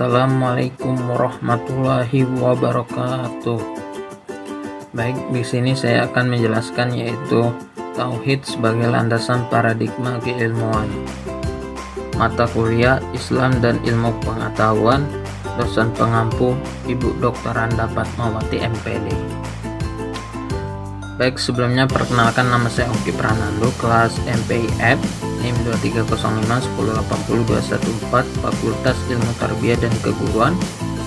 Assalamualaikum warahmatullahi wabarakatuh. Baik, di sini saya akan menjelaskan yaitu tauhid sebagai landasan paradigma keilmuan. Mata kuliah Islam dan Ilmu Pengetahuan, dosen pengampu Ibu Dr. Randa Fatmawati MPD. Baik, sebelumnya perkenalkan, nama saya Oki Pranando, kelas MPIF, NIM 2305-1080-214, Fakultas Ilmu Tarbiyah dan Keguruan,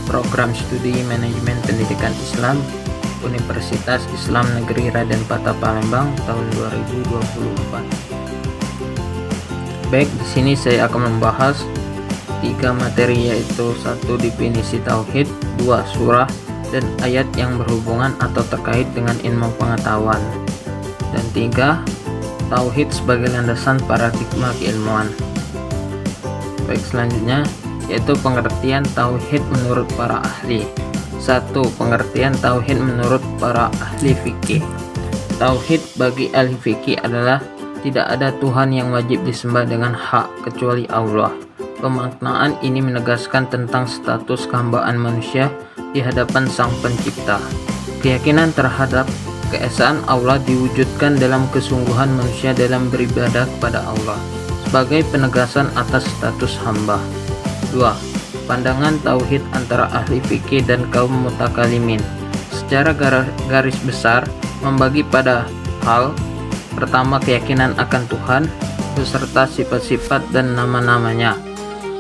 Program Studi Manajemen Pendidikan Islam, Universitas Islam Negeri Raden Patah Palembang, tahun 2024. Baik, di sini saya akan membahas 3 materi, yaitu 1 definisi tauhid, 2 surah dan ayat yang berhubungan atau terkait dengan ilmu pengetahuan, dan 3 tauhid sebagai landasan paradigma keilmuan. Baik, selanjutnya yaitu pengertian tauhid menurut para ahli. 1. Pengertian tauhid menurut para ahli fikih. Tauhid bagi ahli fikih adalah tidak ada Tuhan yang wajib disembah dengan hak kecuali Allah. Pemaknaan ini menegaskan tentang status kehambaan manusia di hadapan Sang Pencipta. Keyakinan terhadap keesaan Allah diwujudkan dalam kesungguhan manusia dalam beribadah kepada Allah sebagai penegasan atas status hamba. 2. Pandangan tauhid antara ahli fikih dan kaum mutakalimin secara garis besar membagi pada hal pertama, keyakinan akan Tuhan beserta sifat-sifat dan nama-namanya.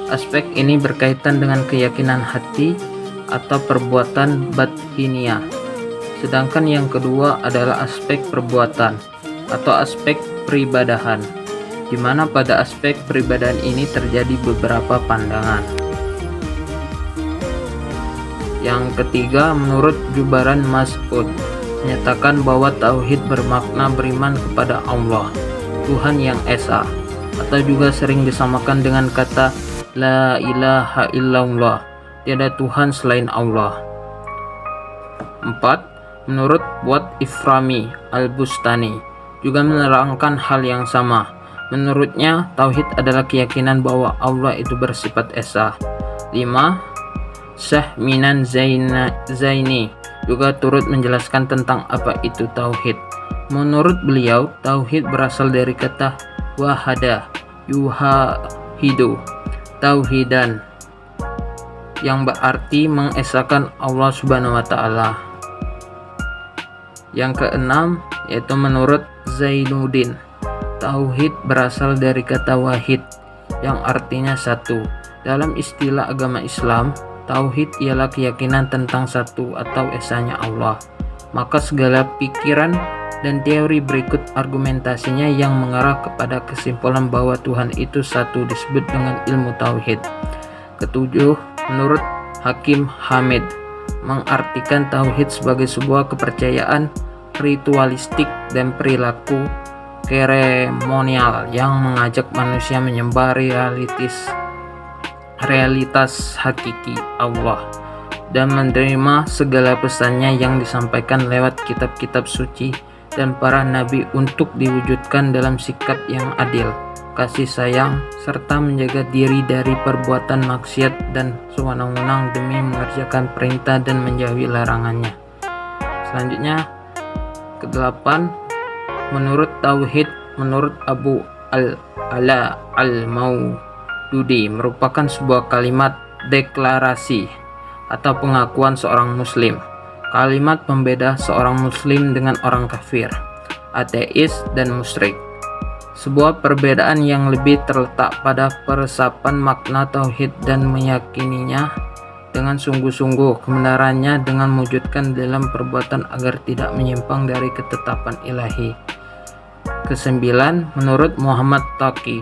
Aspek ini berkaitan dengan keyakinan hati atau perbuatan batiniyah. Sedangkan yang kedua adalah aspek perbuatan atau aspek peribadahan, di mana pada aspek peribadahan ini terjadi beberapa pandangan. Yang ketiga, menurut Jubaran Mas'ud, menyatakan bahwa tauhid bermakna beriman kepada Allah, Tuhan yang Esa, atau juga sering disamakan dengan kata La ilaha illallah, tiada Tuhan selain Allah. 4. Menurut Wat Iframi Al-Bustani juga menerangkan hal yang sama. Menurutnya, tauhid adalah keyakinan bahwa Allah itu bersifat esa. 5. Syekh Minan Zaini juga turut menjelaskan tentang apa itu tauhid. Menurut beliau, tauhid berasal dari kata wahada, yuhahidu, tauhidan, yang berarti mengesakan Allah Subhanahu wa Ta'ala. Yang keenam, yaitu menurut Zainuddin, tauhid berasal dari kata wahid yang artinya satu. Dalam istilah agama Islam, tauhid ialah keyakinan tentang satu atau esanya Allah. Maka segala pikiran dan teori berikut argumentasinya yang mengarah kepada kesimpulan bahwa Tuhan itu satu disebut dengan ilmu tauhid. Ketujuh, menurut Hakim Hamid, mengartikan tauhid sebagai sebuah kepercayaan ritualistik dan perilaku seremonial yang mengajak manusia menyembah realitas hakiki Allah dan menerima segala pesannya yang disampaikan lewat kitab-kitab suci dan para nabi untuk diwujudkan dalam sikap yang adil, kasih sayang, serta menjaga diri dari perbuatan maksiat dan sewenang-wenang demi mengerjakan perintah dan menjauhi larangannya. Selanjutnya, ke-8, menurut tauhid menurut Abu Al-Ala Al-Maududi merupakan sebuah kalimat deklarasi atau pengakuan seorang muslim, kalimat pembeda seorang muslim dengan orang kafir, ateis dan musyrik. Sebuah perbedaan yang lebih terletak pada peresapan makna tauhid dan meyakininya dengan sungguh-sungguh kebenarannya dengan mewujudkan dalam perbuatan agar tidak menyimpang dari ketetapan ilahi. Ke-9, menurut Muhammad Taqi,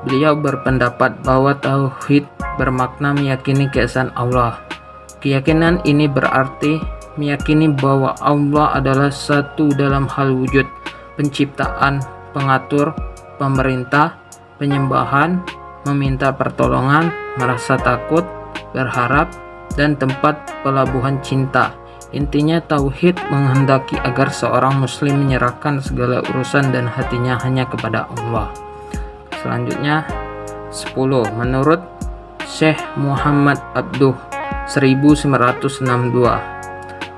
beliau berpendapat bahwa tauhid bermakna meyakini keesaan Allah. Keyakinan ini berarti meyakini bahwa Allah adalah satu dalam hal wujud, penciptaan, pengatur, pemerintah, penyembahan, meminta pertolongan, merasa takut, berharap, dan tempat pelabuhan cinta. Intinya, tauhid menghendaki agar seorang muslim menyerahkan segala urusan dan hatinya hanya kepada Allah. Selanjutnya, 10. Menurut Syekh Muhammad Abduh 1962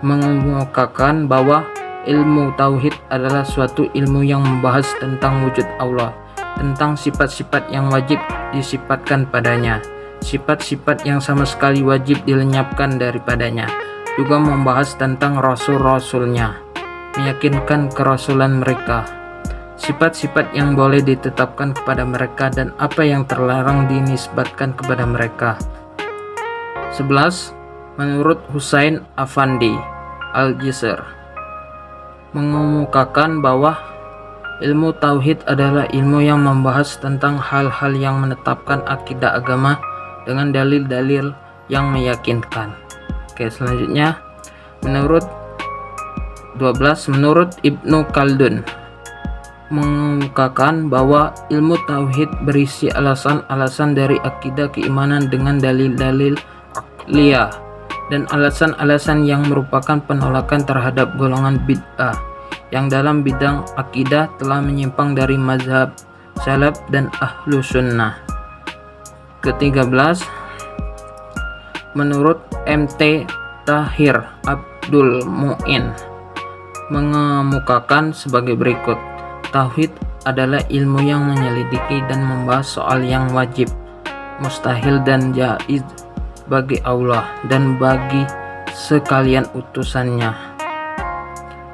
mengemukakan bahwa ilmu tauhid adalah suatu ilmu yang membahas tentang wujud Allah, tentang sifat-sifat yang wajib disifatkan padanya, sifat-sifat yang sama sekali wajib dilenyapkan daripadanya, juga membahas tentang rasul-rasulnya, meyakinkan kerasulan mereka, sifat-sifat yang boleh ditetapkan kepada mereka dan apa yang terlarang dinisbatkan kepada mereka. 11. Menurut Husain Afandi Al-Jisr mengemukakan bahwa ilmu tauhid adalah ilmu yang membahas tentang hal-hal yang menetapkan akidah agama dengan dalil-dalil yang meyakinkan. Oke, selanjutnya menurut Ibnu Khaldun mengemukakan bahwa ilmu tauhid berisi alasan-alasan dari akidah keimanan dengan dalil-dalil akliyah dan alasan-alasan yang merupakan penolakan terhadap golongan bid'ah yang dalam bidang akidah telah menyimpang dari mazhab salaf dan ahlu sunnah. Ke-13, menurut MT Tahir Abdul Mu'in mengemukakan sebagai berikut: tauhid adalah ilmu yang menyelidiki dan membahas soal yang wajib, mustahil dan jaiz bagi Allah dan bagi sekalian utusannya,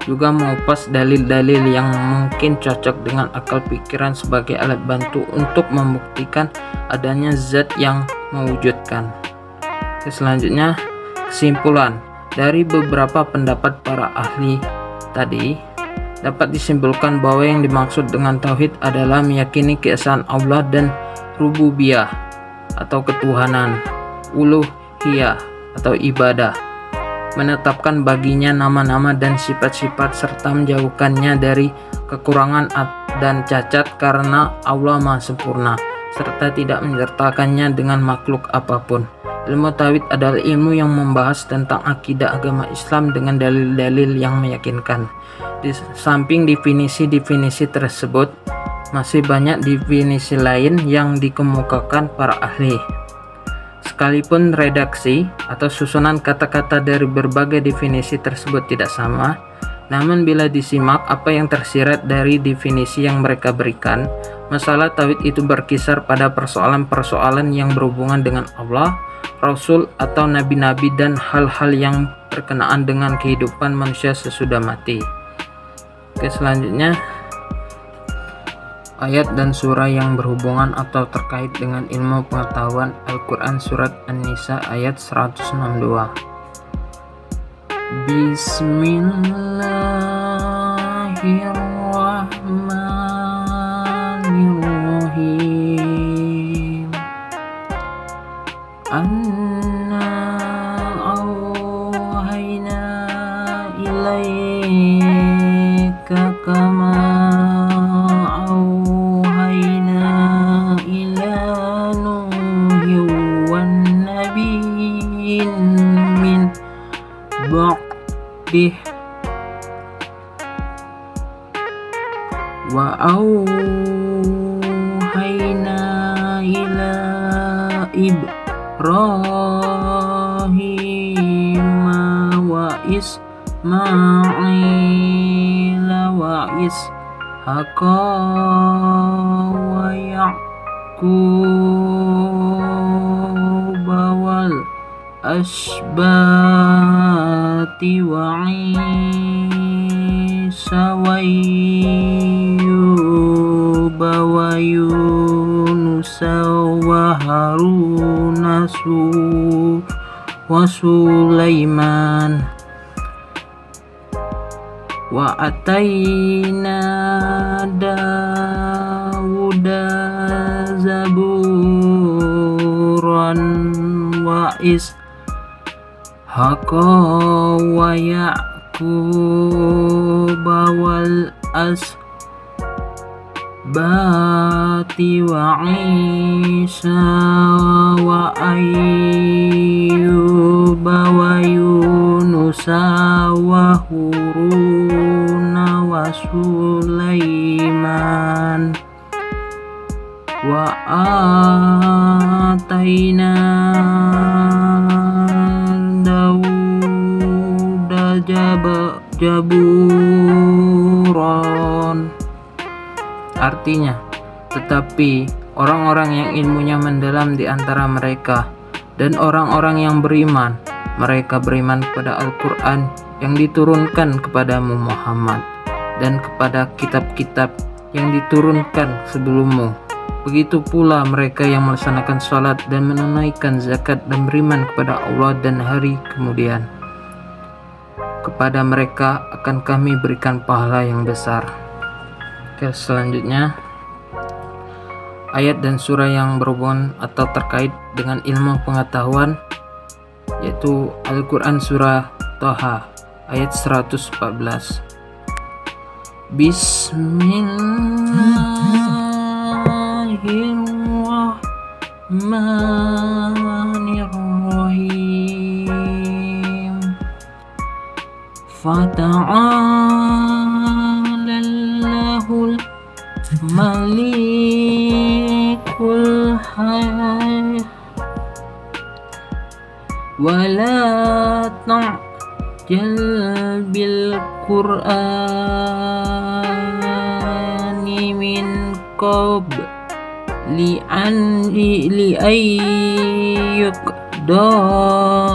juga mengupas dalil-dalil yang mungkin cocok dengan akal pikiran sebagai alat bantu untuk membuktikan adanya zat yang mewujudkan. Selanjutnya, kesimpulan dari beberapa pendapat para ahli tadi dapat disimpulkan bahwa yang dimaksud dengan tauhid adalah meyakini keesaan Allah dan rububiyah atau ketuhanan, uluhiyah atau ibadah, menetapkan baginya nama-nama dan sifat-sifat serta menjauhkannya dari kekurangan dan cacat karena Allah Maha Sempurna serta tidak menyertakannya dengan makhluk apapun. Ilmu tauhid adalah ilmu yang membahas tentang akidah agama Islam dengan dalil-dalil yang meyakinkan. Di samping definisi-definisi tersebut, masih banyak definisi lain yang dikemukakan para ahli. Sekalipun redaksi atau susunan kata-kata dari berbagai definisi tersebut tidak sama, namun bila disimak apa yang tersirat dari definisi yang mereka berikan, masalah tauhid itu berkisar pada persoalan-persoalan yang berhubungan dengan Allah, Rasul atau nabi-nabi dan hal-hal yang berkenaan dengan kehidupan manusia sesudah mati. Oke, selanjutnya ayat dan surah yang berhubungan atau terkait dengan ilmu pengetahuan Al-Quran surat An-Nisa ayat 162. Bismillahirrahmanirrahim. Anna awhayna ilaika kama wa auhayna ila Ibrahim wa Ismail wa Ishaqa wa Yaqub wal asbati wa Isa wa Ayyub wa Yunus wa Haruna wa Sulaiman wa atayna Dawuda zaburan wa Ishaqa wa Ya'qub wal asbati wa Isa wa Ayyub wa Yunus wa Haruna wa Sulaiman wa ataina Dauda jaburon. Artinya, tetapi orang-orang yang ilmunya mendalam di antara mereka dan orang-orang yang beriman, mereka beriman kepada Al-Quran yang diturunkan kepadamu Muhammad dan kepada kitab-kitab yang diturunkan sebelummu. Begitu pula mereka yang melaksanakan salat dan menunaikan zakat dan beriman kepada Allah dan hari kemudian. Kepada mereka akan kami berikan pahala yang besar. Oke, selanjutnya ayat dan surah yang berhubungan atau terkait dengan ilmu pengetahuan, yaitu Al-Quran surah Thaha ayat 114. Bismillahirrahmanirrahim. Fata'alallahul malikul hayy wala ta'jal bil qur'ani min qabli an yuqda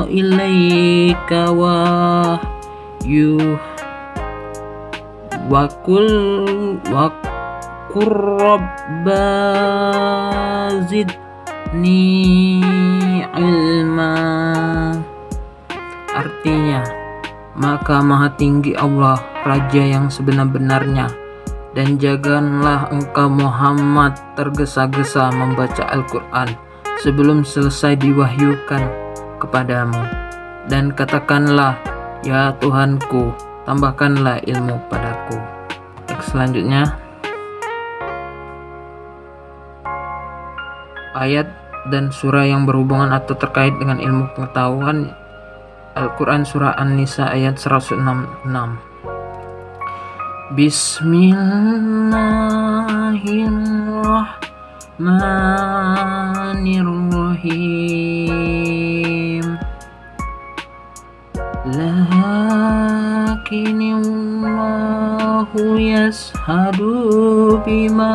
ilaika wahyuh wa qur rabba zidni ilma. Artinya, maka maha tinggi Allah, Raja yang sebenar-benarnya, dan janganlah engkau Muhammad tergesa-gesa membaca Al-Quran sebelum selesai diwahyukan kepadamu, dan katakanlah, ya Tuhanku, tambahkanlah ilmu padaku. Selanjutnya, ayat dan surah yang berhubungan atau terkait dengan ilmu pengetahuan, Al-Quran surah An-Nisa ayat 166. Bismillahirrahmanirrahim. Lakinallahu yashhadu bima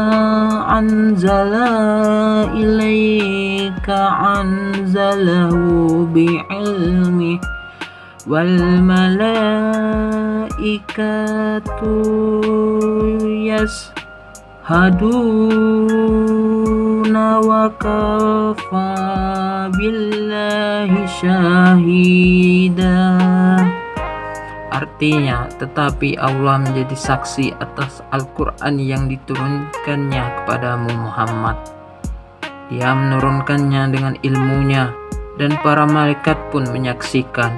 anzala ilaika anzalahu bi'ilmi wal malaikatu yashhaduna wa kafa billahi syahida. Artinya, tetapi Allah menjadi saksi atas Al-Quran yang diturunkannya kepadamu Muhammad. Dia menurunkannya dengan ilmunya, dan para malaikat pun menyaksikan,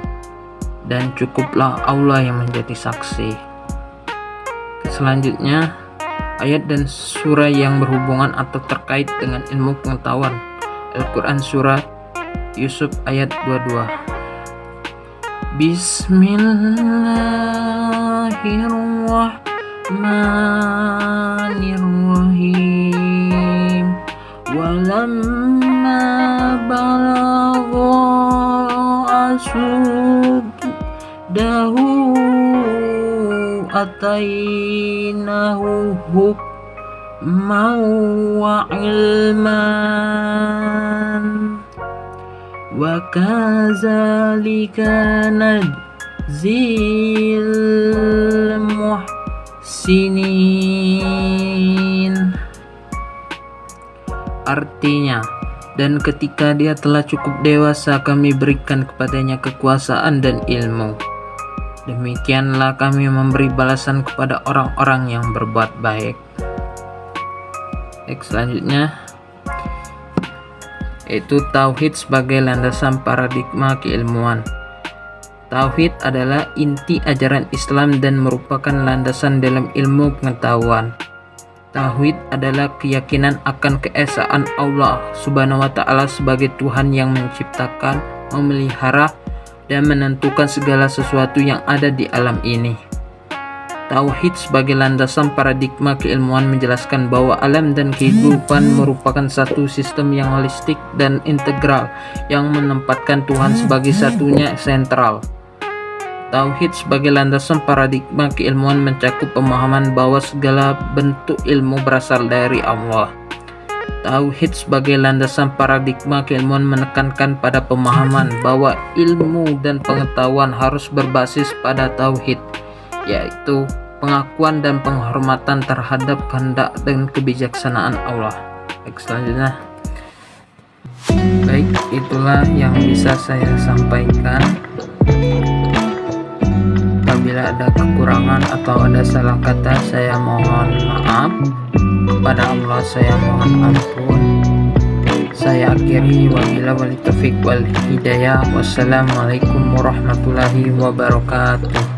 dan cukuplah Allah yang menjadi saksi. Selanjutnya, ayat dan surah yang berhubungan atau terkait dengan ilmu pengetahuan, Al-Quran surah Yusuf ayat 22. Bismillahirrahmanirrahim. Walamma balagha asuddahu atainahu hukman wa ilman wa kadzalika najzil muhsinin. Artinya, dan ketika dia telah cukup dewasa, kami berikan kepadanya kekuasaan dan ilmu. Demikianlah kami memberi balasan kepada orang-orang yang berbuat baik. Selanjutnya, yaitu tauhid sebagai landasan paradigma keilmuan. Tauhid adalah inti ajaran Islam dan merupakan landasan dalam ilmu pengetahuan. Tauhid adalah keyakinan akan keesaan Allah Subhanahu wa Ta'ala sebagai Tuhan yang menciptakan, memelihara, dan menentukan segala sesuatu yang ada di alam ini. Tauhid sebagai landasan paradigma keilmuan menjelaskan bahwa alam dan kehidupan merupakan satu sistem yang holistik dan integral yang menempatkan Tuhan sebagai satunya sentral. Tauhid sebagai landasan paradigma keilmuan mencakup pemahaman bahwa segala bentuk ilmu berasal dari Allah. Tauhid sebagai landasan paradigma keilmuan menekankan pada pemahaman bahwa ilmu dan pengetahuan harus berbasis pada tauhid, yaitu pengakuan dan penghormatan terhadap kehendak dan kebijaksanaan Allah. Baik, selanjutnya. Baik, itulah yang bisa saya sampaikan. Apabila ada kekurangan atau ada salah kata, saya mohon maaf. Kepada Allah saya mohon ampun. Saya akhiri, wabillahi taufiq wal hidayah. Wassalamualaikum warahmatullahi wabarakatuh.